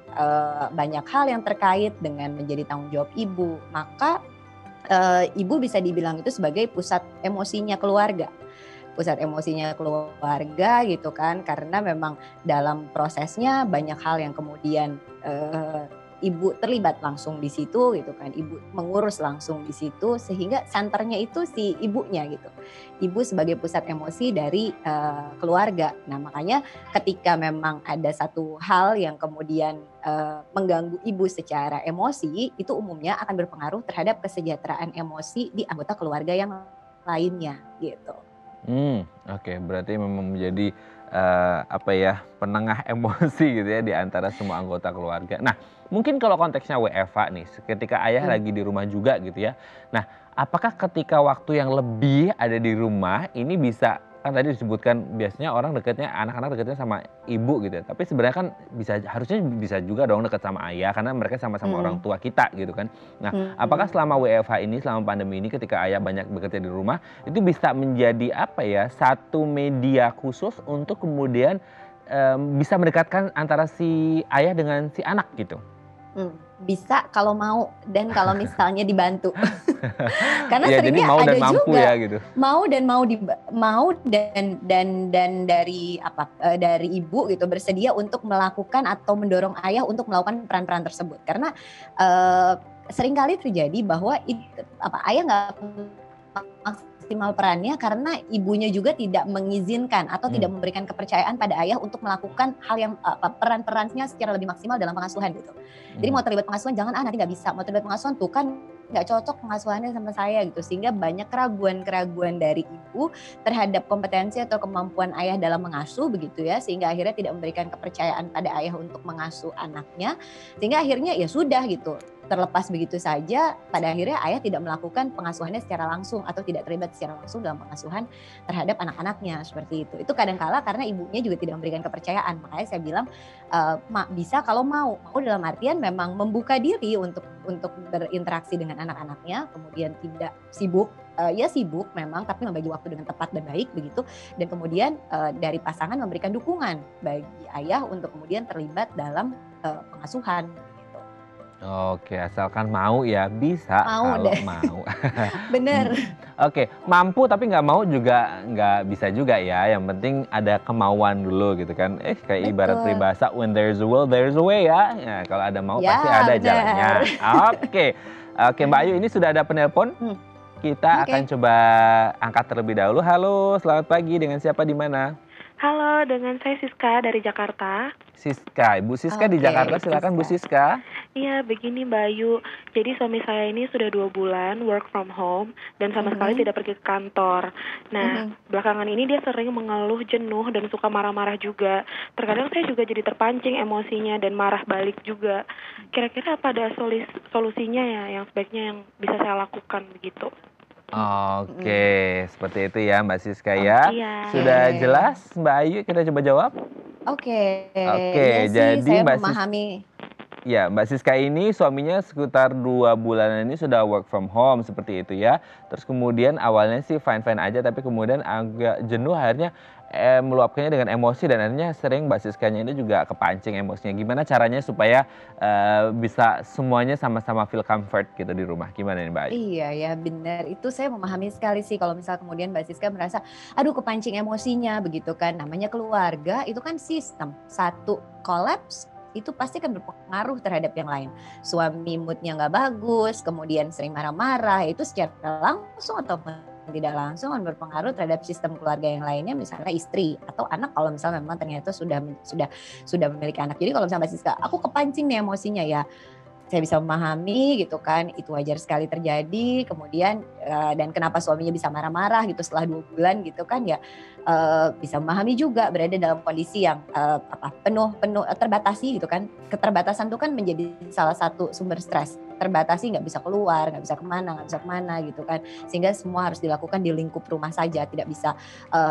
banyak hal yang terkait dengan menjadi tanggung jawab ibu, maka ibu bisa dibilang itu sebagai pusat emosinya keluarga. Pusat emosinya keluarga gitu kan, karena memang dalam prosesnya banyak hal yang kemudian ibu terlibat langsung di situ gitu kan, ibu mengurus langsung di situ sehingga senternya itu si ibunya gitu. Ibu sebagai pusat emosi dari keluarga. Nah makanya ketika memang ada satu hal yang kemudian mengganggu ibu secara emosi, itu umumnya akan berpengaruh terhadap kesejahteraan emosi di anggota keluarga yang lainnya gitu. Oke, berarti memang menjadi penengah emosi gitu ya di antara semua anggota keluarga. Nah, mungkin kalau konteksnya WFH nih, ketika ayah lagi di rumah juga gitu ya. Nah, apakah ketika waktu yang lebih ada di rumah ini bisa, kan tadi disebutkan biasanya orang anak-anak dekatnya sama ibu gitu ya. Tapi sebenarnya kan harusnya bisa juga dong dekat sama ayah karena mereka sama-sama orang tua kita gitu kan. Nah, apakah selama WFH ini, selama pandemi ini ketika ayah banyak bekerja di rumah, itu bisa menjadi satu media khusus untuk kemudian bisa mendekatkan antara si ayah dengan si anak gitu? Bisa kalau mau dan kalau misalnya dibantu. Karena ya, seringnya jadi mau ada dan mampu juga ya gitu. Dari ibu gitu bersedia untuk melakukan atau mendorong ayah untuk melakukan peran-peran tersebut. Karena seringkali terjadi bahwa ayah nggak maksimal perannya karena ibunya juga tidak mengizinkan atau tidak memberikan kepercayaan pada ayah untuk melakukan hal yang peran-perannya secara lebih maksimal dalam pengasuhan gitu. Jadi mau terlibat pengasuhan jangan nanti nggak bisa, mau terlibat pengasuhan tuh kan nggak cocok pengasuhannya sama saya gitu, sehingga banyak keraguan-keraguan dari ibu terhadap kompetensi atau kemampuan ayah dalam mengasuh begitu ya, sehingga akhirnya tidak memberikan kepercayaan pada ayah untuk mengasuh anaknya, sehingga akhirnya ya sudah gitu, terlepas begitu saja, pada akhirnya ayah tidak melakukan pengasuhannya secara langsung atau tidak terlibat secara langsung dalam pengasuhan terhadap anak-anaknya seperti itu. Itu kadang-kala karena ibunya juga tidak memberikan kepercayaan. Makanya saya bilang bisa kalau mau dalam artian memang membuka diri untuk berinteraksi dengan anak-anaknya, kemudian tidak sibuk, sibuk memang tapi membagi waktu dengan tepat dan baik begitu, dan kemudian dari pasangan memberikan dukungan bagi ayah untuk kemudian terlibat dalam pengasuhan. Oke, asalkan mau ya bisa kalau mau. Bener. Oke, mampu tapi nggak mau juga nggak bisa juga ya. Yang penting ada kemauan dulu gitu kan. Kayak ibarat peribahasa, when there's a will, there's a way ya. Ya kalau ada mau pasti ada jalannya. Oke, Mbak Ayu, ini sudah ada penelpon. Kita akan coba angkat terlebih dahulu. Halo, selamat pagi. Dengan siapa di mana? Halo, dengan saya Siska dari Jakarta. Siska, Ibu Siska di Jakarta, silakan Bu Siska. Iya, begini Mbak Ayu. Jadi suami saya ini sudah 2 bulan work from home dan sama sekali tidak pergi ke kantor. Nah, belakangan ini dia sering mengeluh jenuh dan suka marah-marah juga. Terkadang saya juga jadi terpancing emosinya dan marah balik juga. Kira-kira apa ada solusinya ya yang sebaiknya yang bisa saya lakukan begitu? Oke, seperti itu ya Mbak Siska ya. Sudah jelas Mbak Ayu, kita coba jawab. Oke, jadi saya Mbak memahami. Ya, Mbak Siska ini suaminya sekitar 2 bulan ini sudah work from home seperti itu ya. Terus kemudian awalnya sih fine-fine aja, tapi kemudian agak jenuh akhirnya meluapkannya dengan emosi dan akhirnya sering Mbak Siskanya ini juga kepancing emosinya. Gimana caranya supaya bisa semuanya sama-sama feel comfort gitu di rumah? Gimana nih Mbak Ayu? Iya ya benar, itu saya memahami sekali sih kalau misal kemudian Mbak Siska merasa aduh kepancing emosinya begitu kan. Namanya keluarga itu kan sistem, satu kolaps itu pasti akan berpengaruh terhadap yang lain. Suami moodnya nggak bagus, kemudian sering marah-marah, itu secara langsung atau tidak langsung akan berpengaruh terhadap sistem keluarga yang lainnya, misalnya istri atau anak kalau misalnya memang ternyata sudah memiliki anak. Jadi kalau misalnya Mbak Siska, aku kepancing nih emosinya ya, saya bisa memahami gitu kan, itu wajar sekali terjadi. Kemudian dan kenapa suaminya bisa marah-marah gitu setelah 2 bulan gitu kan ya, bisa memahami juga berada dalam kondisi yang penuh terbatasi gitu kan. Keterbatasan itu kan menjadi salah satu sumber stres. Terbatasi, nggak bisa keluar, nggak bisa kemana gitu kan. Sehingga semua harus dilakukan di lingkup rumah saja, tidak bisa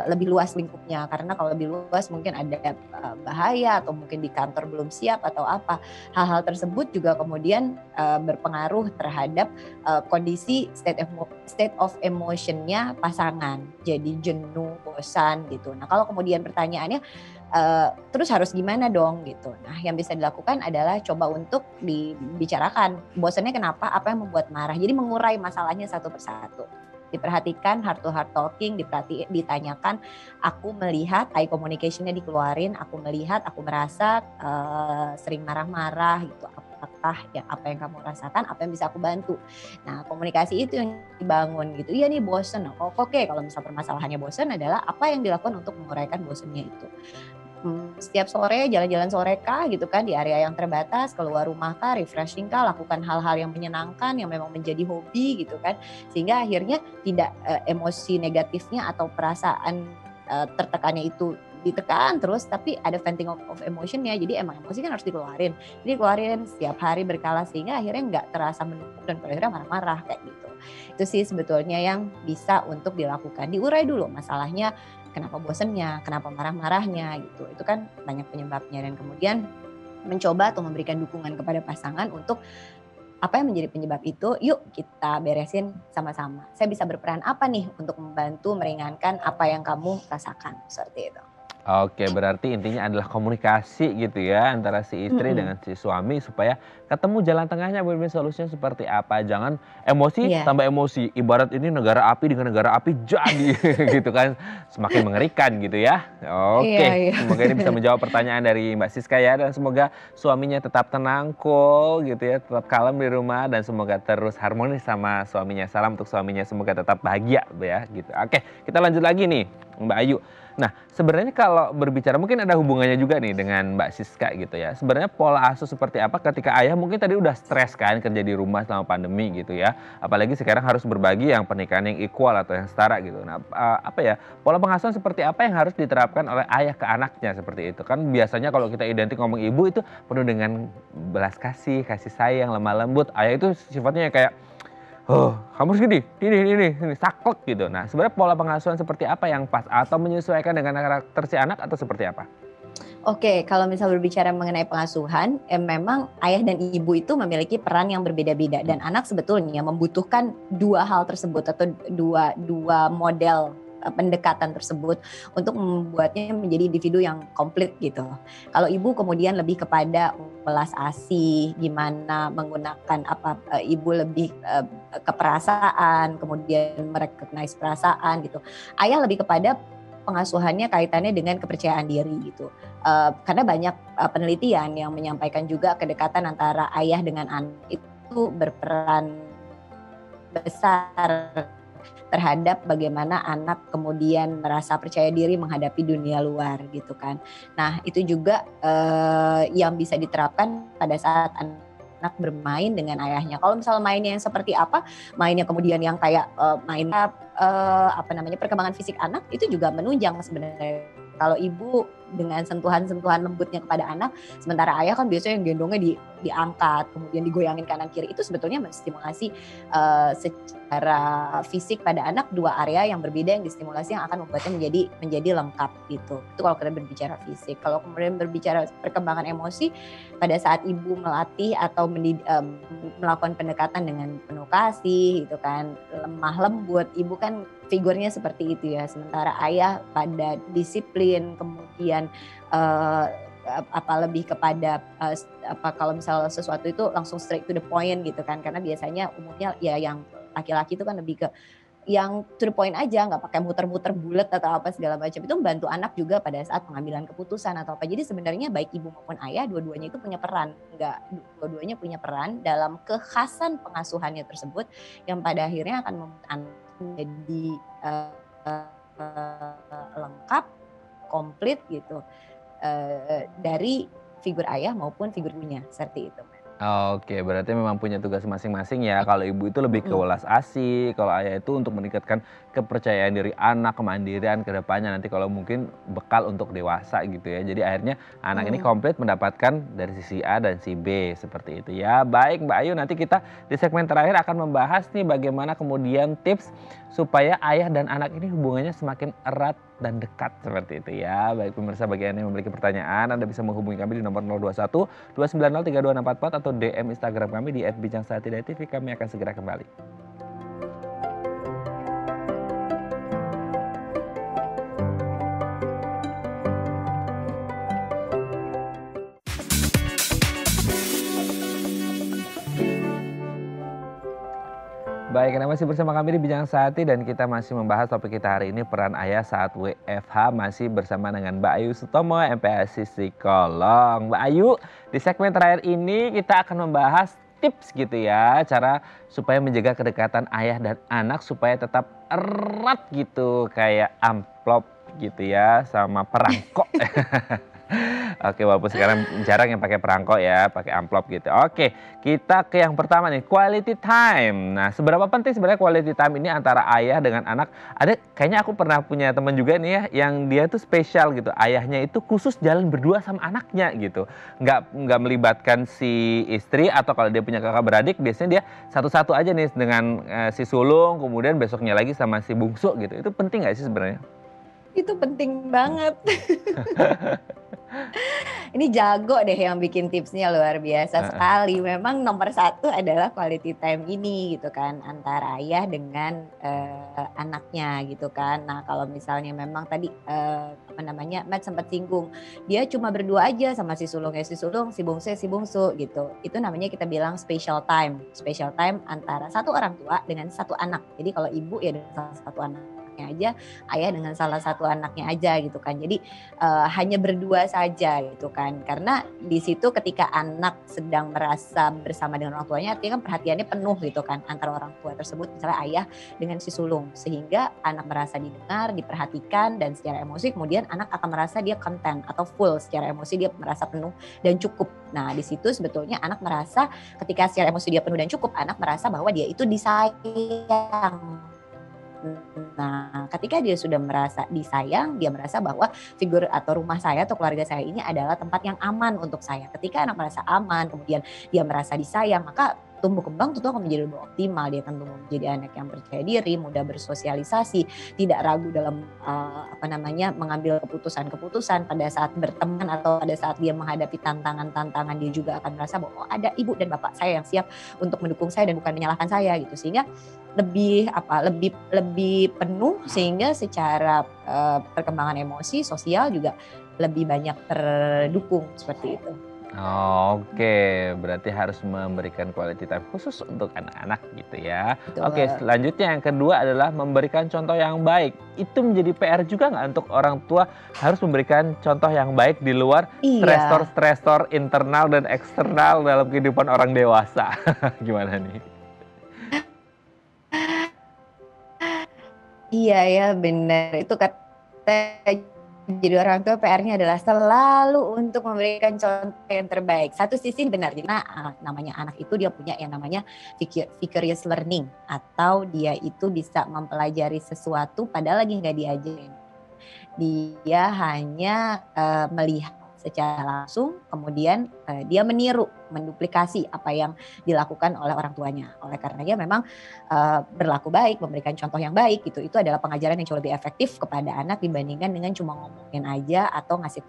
lebih luas lingkupnya. Karena kalau lebih luas mungkin ada bahaya atau mungkin di kantor belum siap atau apa. Hal-hal tersebut juga kemudian berpengaruh terhadap kondisi state of emotionnya pasangan. Jadi jenuh, bosan gitu. Nah kalau kemudian pertanyaannya, terus harus gimana dong gitu. Nah yang bisa dilakukan adalah coba untuk dibicarakan bosannya kenapa, apa yang membuat marah. Jadi mengurai masalahnya satu persatu. Diperhatikan heart to heart talking, ditanyakan, aku melihat eye communication-nya dikeluarin, aku melihat, aku merasa sering marah-marah gitu. Apakah apa yang kamu rasakan, apa yang bisa aku bantu. Nah komunikasi itu yang dibangun gitu. Iya nih bosen, oke kalau misal permasalahannya bosen adalah apa yang dilakukan untuk menguraikan bosennya itu. Setiap sore jalan-jalan sore kah gitu kan di area yang terbatas, keluar rumah kah, refreshing kah, lakukan hal-hal yang menyenangkan yang memang menjadi hobi gitu kan, sehingga akhirnya tidak emosi negatifnya atau perasaan tertekannya itu ditekan terus, tapi ada venting of emotionnya. Jadi emang emosi kan harus dikeluarin, jadi keluarin setiap hari berkala sehingga akhirnya nggak terasa menumpuk dan pada akhirnya marah-marah kayak gitu. Itu sih sebetulnya yang bisa untuk dilakukan, diurai dulu masalahnya, kenapa bosennya, kenapa marah-marahnya gitu. Itu kan banyak penyebabnya dan kemudian mencoba atau memberikan dukungan kepada pasangan untuk apa yang menjadi penyebab itu, yuk kita beresin sama-sama. Saya bisa berperan apa nih untuk membantu meringankan apa yang kamu rasakan, seperti itu. Oke, berarti intinya adalah komunikasi gitu ya antara si istri dengan si suami supaya ketemu jalan tengahnya, win-win solusinya seperti apa. Jangan emosi tambah emosi. Ibarat ini negara api dengan negara api jadi gitu kan. Semakin mengerikan gitu ya. Oke, semoga ini bisa menjawab pertanyaan dari Mbak Siska ya. Dan semoga suaminya tetap tenang, cool gitu ya. Tetap kalem di rumah dan semoga terus harmonis sama suaminya. Salam untuk suaminya, semoga tetap bahagia ya gitu. Oke, kita lanjut lagi nih Mbak Ayu. Nah, sebenarnya kalau berbicara mungkin ada hubungannya juga nih dengan Mbak Siska gitu ya. Sebenarnya pola asuh seperti apa ketika ayah mungkin tadi udah stres kan kerja di rumah selama pandemi gitu ya. Apalagi sekarang harus berbagi yang pernikahan yang equal atau yang setara gitu. Nah, pola pengasuhan seperti apa yang harus diterapkan oleh ayah ke anaknya seperti itu. Kan biasanya kalau kita identik ngomong ibu itu penuh dengan belas kasih sayang, lemah lembut. Ayah itu sifatnya kayak kamu harus ini, saklek gitu. Nah, sebenarnya pola pengasuhan seperti apa yang pas atau menyesuaikan dengan karakter si anak atau seperti apa? Oke, kalau misal berbicara mengenai pengasuhan, memang ayah dan ibu itu memiliki peran yang berbeda-beda dan anak sebetulnya membutuhkan dua hal tersebut atau dua model pendekatan tersebut untuk membuatnya menjadi individu yang komplit gitu. Kalau ibu kemudian lebih kepada welas asih, gimana menggunakan ibu lebih ke perasaan, kemudian merecognize perasaan gitu. Ayah lebih kepada pengasuhannya kaitannya dengan kepercayaan diri gitu. Karena banyak penelitian yang menyampaikan juga kedekatan antara ayah dengan anak itu berperan besar terhadap bagaimana anak kemudian merasa percaya diri menghadapi dunia luar gitu kan. Nah itu juga yang bisa diterapkan pada saat anak bermain dengan ayahnya. Kalau misalnya mainnya yang seperti apa, mainnya kemudian yang kayak perkembangan fisik anak itu juga menunjang sebenarnya. Kalau ibu dengan sentuhan-sentuhan lembutnya kepada anak, sementara ayah kan biasanya yang gendongnya diangkat, kemudian digoyangin kanan kiri, itu sebetulnya menstimulasi secara fisik pada anak dua area yang berbeda yang distimulasi yang akan membuatnya menjadi lengkap gitu. Itu kalau kita berbicara fisik. Kalau kemudian berbicara perkembangan emosi, pada saat ibu melatih atau melakukan pendekatan dengan penuh kasih gitu kan, lemah lembut, ibu kan figurnya seperti itu ya. Sementara ayah pada disiplin, kemudian lebih kepada kalau misalnya sesuatu itu langsung straight to the point gitu kan, karena biasanya umumnya ya yang laki-laki itu kan lebih ke yang to the point aja, nggak pakai muter-muter bulat atau apa segala macam. Itu membantu anak juga pada saat pengambilan keputusan atau apa. Jadi sebenarnya baik ibu maupun ayah dua-duanya itu punya peran, dua-duanya punya peran dalam kekhasan pengasuhannya tersebut yang pada akhirnya akan membuat anak menjadi lengkap, komplit gitu dari figur ayah maupun figur ibunya, seperti itu. Oke, berarti memang punya tugas masing-masing ya. Kalau ibu itu lebih ke welas asih, kalau ayah itu untuk meningkatkan kepercayaan diri anak, kemandirian ke depannya nanti kalau mungkin bekal untuk dewasa gitu ya. Jadi akhirnya anak ini komplit mendapatkan dari sisi A dan si B seperti itu ya. Baik Mbak Ayu, nanti kita di segmen terakhir akan membahas nih bagaimana kemudian tips supaya ayah dan anak ini hubungannya semakin erat dan dekat seperti itu ya. Baik pemirsa, bagi Anda yang memiliki pertanyaan, Anda bisa menghubungi kami di nomor 021 290 32644 atau DM Instagram kami di @bijangsati.tv. Kami akan segera kembali. Baik, Anda masih bersama kami di Bijang Sati dan kita masih membahas topik kita hari ini, peran ayah saat WFH, masih bersama dengan Mbak Ayu Sutomo, MPASI Psikolog. Mbak Ayu, di segmen terakhir ini kita akan membahas tips gitu ya, cara supaya menjaga kedekatan ayah dan anak supaya tetap erat gitu, kayak amplop gitu ya sama perangkok. Oke, walaupun sekarang jarang yang pakai perangko ya, pakai amplop gitu. Oke, kita ke yang pertama nih, quality time. Nah, seberapa penting sebenarnya quality time ini antara ayah dengan anak? Kayaknya aku pernah punya teman juga nih ya, yang dia tuh spesial gitu. Ayahnya itu khusus jalan berdua sama anaknya gitu. Nggak melibatkan si istri, atau kalau dia punya kakak beradik, biasanya dia satu-satu aja nih dengan si sulung, kemudian besoknya lagi sama si bungsu gitu. Itu penting nggak sih sebenarnya? Itu penting banget. Ini jago deh yang bikin tipsnya, luar biasa sekali. Memang nomor satu adalah quality time ini gitu kan, antara ayah dengan anaknya gitu kan. Nah kalau misalnya memang tadi Matt sempat singgung, dia cuma berdua aja sama si sulung, si bungsu gitu. Itu namanya kita bilang special time antara satu orang tua dengan satu anak. Jadi kalau ibu ya dengan salah satu anak aja, ayah dengan salah satu anaknya aja gitu kan. Jadi hanya berdua saja gitu kan. Karena di situ ketika anak sedang merasa bersama dengan orang tuanya, artinya kan perhatiannya penuh gitu kan antara orang tua tersebut, misalnya ayah dengan si sulung, sehingga anak merasa didengar, diperhatikan, dan secara emosi kemudian anak akan merasa dia content atau full secara emosi, dia merasa penuh dan cukup. Nah di situ sebetulnya anak merasa ketika secara emosi dia penuh dan cukup, anak merasa bahwa dia itu disayang. Nah, ketika dia sudah merasa disayang, dia merasa bahwa figur atau rumah saya atau keluarga saya ini adalah tempat yang aman untuk saya. Ketika anak merasa aman, kemudian dia merasa disayang, maka tumbuh kembang tentu akan menjadi lebih optimal. Dia akan tumbuh menjadi anak yang percaya diri, mudah bersosialisasi, tidak ragu dalam mengambil keputusan-keputusan pada saat berteman atau pada saat dia menghadapi tantangan-tantangan. Dia juga akan merasa bahwa ada ibu dan bapak saya yang siap untuk mendukung saya dan bukan menyalahkan saya gitu. Sehingga lebih penuh, sehingga secara perkembangan emosi sosial juga lebih banyak terdukung seperti itu. Oke, berarti harus memberikan quality time khusus untuk anak-anak gitu ya. Betul. Oke, selanjutnya yang kedua adalah memberikan contoh yang baik. Itu menjadi PR juga nggak untuk orang tua, harus memberikan contoh yang baik di luar stresor internal dan eksternal dalam kehidupan orang dewasa. Gimana nih? Iya ya, benar. Itu kata jadi orang tua, PR-nya adalah selalu untuk memberikan contoh yang terbaik. Satu sisi benar, jadi namanya anak itu dia punya yang namanya vicarious learning, atau dia itu bisa mempelajari sesuatu padahal lagi nggak diajarin. Dia hanya melihat secara langsung, kemudian dia meniru, menduplikasi apa yang dilakukan oleh orang tuanya. Oleh karenanya memang berlaku baik, memberikan contoh yang baik gitu, itu adalah pengajaran yang jauh lebih efektif kepada anak dibandingkan dengan cuma ngomongin aja atau ngasih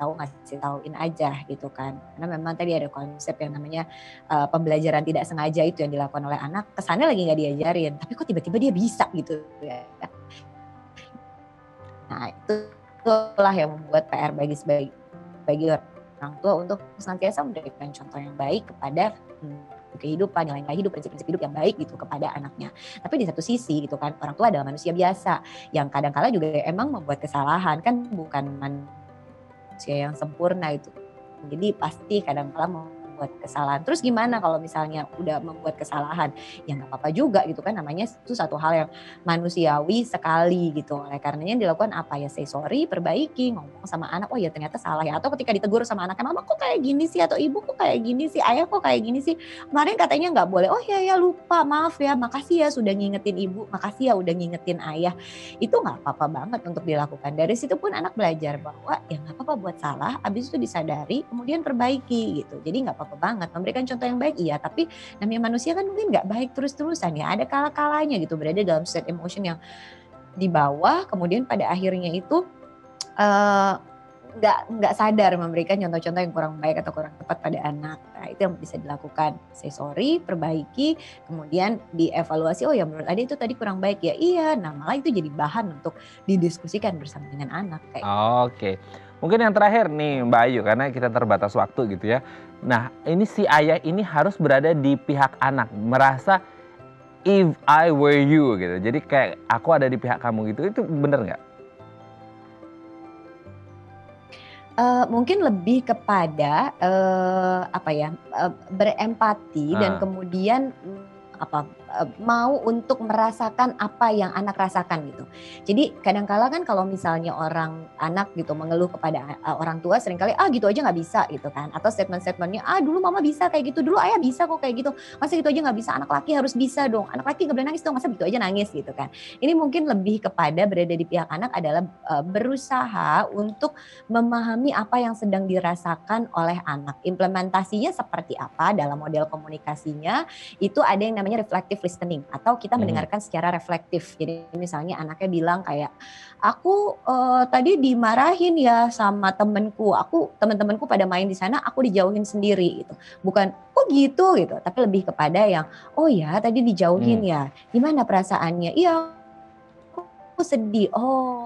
tauin aja gitu kan. Karena memang tadi ada konsep yang namanya pembelajaran tidak sengaja itu yang dilakukan oleh anak, kesannya lagi nggak diajarin, tapi kok tiba-tiba dia bisa gitu ya. Nah, itulah yang membuat PR bagi orang tua untuk senantiasa memberikan contoh yang baik kepada kehidupan, nilai-nilai hidup, prinsip-prinsip hidup yang baik gitu kepada anaknya. Tapi di satu sisi gitu kan, orang tua adalah manusia biasa yang kadang-kala juga emang membuat kesalahan, kan bukan manusia yang sempurna itu. Jadi pasti kadang-kala membuat kesalahan. Terus gimana kalau misalnya udah membuat kesalahan? Ya nggak apa-apa juga gitu kan, namanya itu satu hal yang manusiawi sekali gitu. Oleh karenanya dilakukan apa ya, say sorry, perbaiki, ngomong sama anak, oh ya ternyata salah ya. Atau ketika ditegur sama anaknya, mama kok kayak gini sih, atau ibu kok kayak gini sih, ayah kok kayak gini sih. Kemarin katanya nggak boleh, oh ya lupa, maaf ya, makasih ya sudah ngingetin ibu, makasih ya udah ngingetin ayah. Itu nggak apa-apa banget untuk dilakukan. Dari situ pun anak belajar bahwa ya nggak apa-apa buat salah, habis itu disadari, kemudian perbaiki gitu. Jadi nggak apa-apa banget memberikan contoh yang baik, iya, tapi namanya manusia kan mungkin nggak baik terus-terusan ya, ada kala-kalanya gitu berada dalam state emotion yang di bawah, kemudian pada akhirnya itu nggak sadar memberikan contoh-contoh yang kurang baik atau kurang tepat pada anak. Nah, itu yang bisa dilakukan, say sorry, perbaiki, kemudian dievaluasi, oh ya menurut Ade itu tadi kurang baik ya, iya, nah malah itu jadi bahan untuk didiskusikan bersama dengan anak kayak. Oke. Mungkin yang terakhir nih Mbak Ayu, karena kita terbatas waktu gitu ya. Nah, ini si ayah ini harus berada di pihak anak, merasa if I were you gitu. Jadi kayak aku ada di pihak kamu gitu, itu bener nggak? Mungkin lebih kepada berempati dan kemudian mau untuk merasakan apa yang anak rasakan gitu. Jadi kadang-kala kan kalau misalnya anak gitu mengeluh kepada orang tua, seringkali gitu aja nggak bisa gitu kan, atau statement-statementnya dulu mama bisa kayak gitu, dulu ayah bisa kok kayak gitu, masa gitu aja nggak bisa, anak laki harus bisa dong, anak laki nggak boleh nangis dong, masa gitu aja nangis gitu kan. Ini mungkin lebih kepada berada di pihak anak adalah berusaha untuk memahami apa yang sedang dirasakan oleh anak. Implementasinya seperti apa dalam model komunikasinya, itu ada yang namanya reflective listening, atau kita mendengarkan secara reflektif. Jadi misalnya anaknya bilang kayak, aku tadi dimarahin ya sama teman-temanku pada main di sana, aku dijauhin sendiri gitu. Bukan oh gitu, tapi lebih kepada yang oh ya tadi dijauhin ya, gimana perasaannya? Iya aku sedih.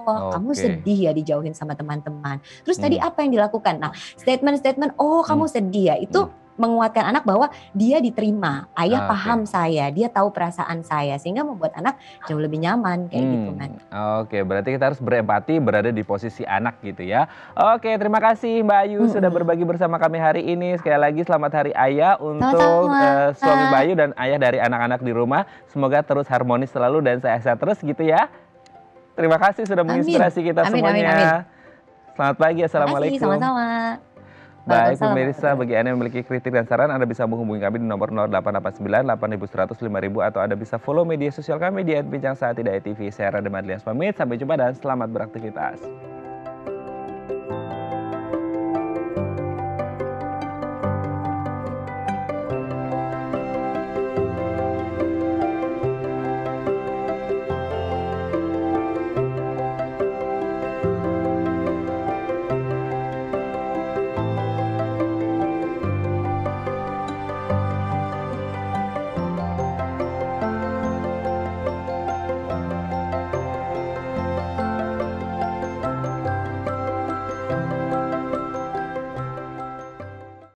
Kamu sedih ya dijauhin sama teman-teman. Terus tadi apa yang dilakukan? Nah, statement kamu sedih ya, itu menguatkan anak bahwa dia diterima, ayah paham saya, dia tahu perasaan saya, sehingga membuat anak jauh lebih nyaman kayak gitu kan. Oke, berarti kita harus berempati, berada di posisi anak gitu ya. Oke, terima kasih Mbak Ayu sudah berbagi bersama kami hari ini. Sekali lagi selamat Hari Ayah untuk suami Mbak Ayu dan ayah dari anak-anak di rumah. Semoga terus harmonis selalu dan sehat terus gitu ya. Terima kasih sudah menginspirasi kita semuanya. Amin. Selamat pagi, assalamualaikum. Sama-sama. Baik pemirsa, bagi Anda yang memiliki kritik dan saran, Anda bisa menghubungi kami di nomor 0889 8100 5000 atau Anda bisa follow media sosial kami di @bincangsaat.tv. Saya Radha Madlias pamit, sampai jumpa dan selamat beraktivitas.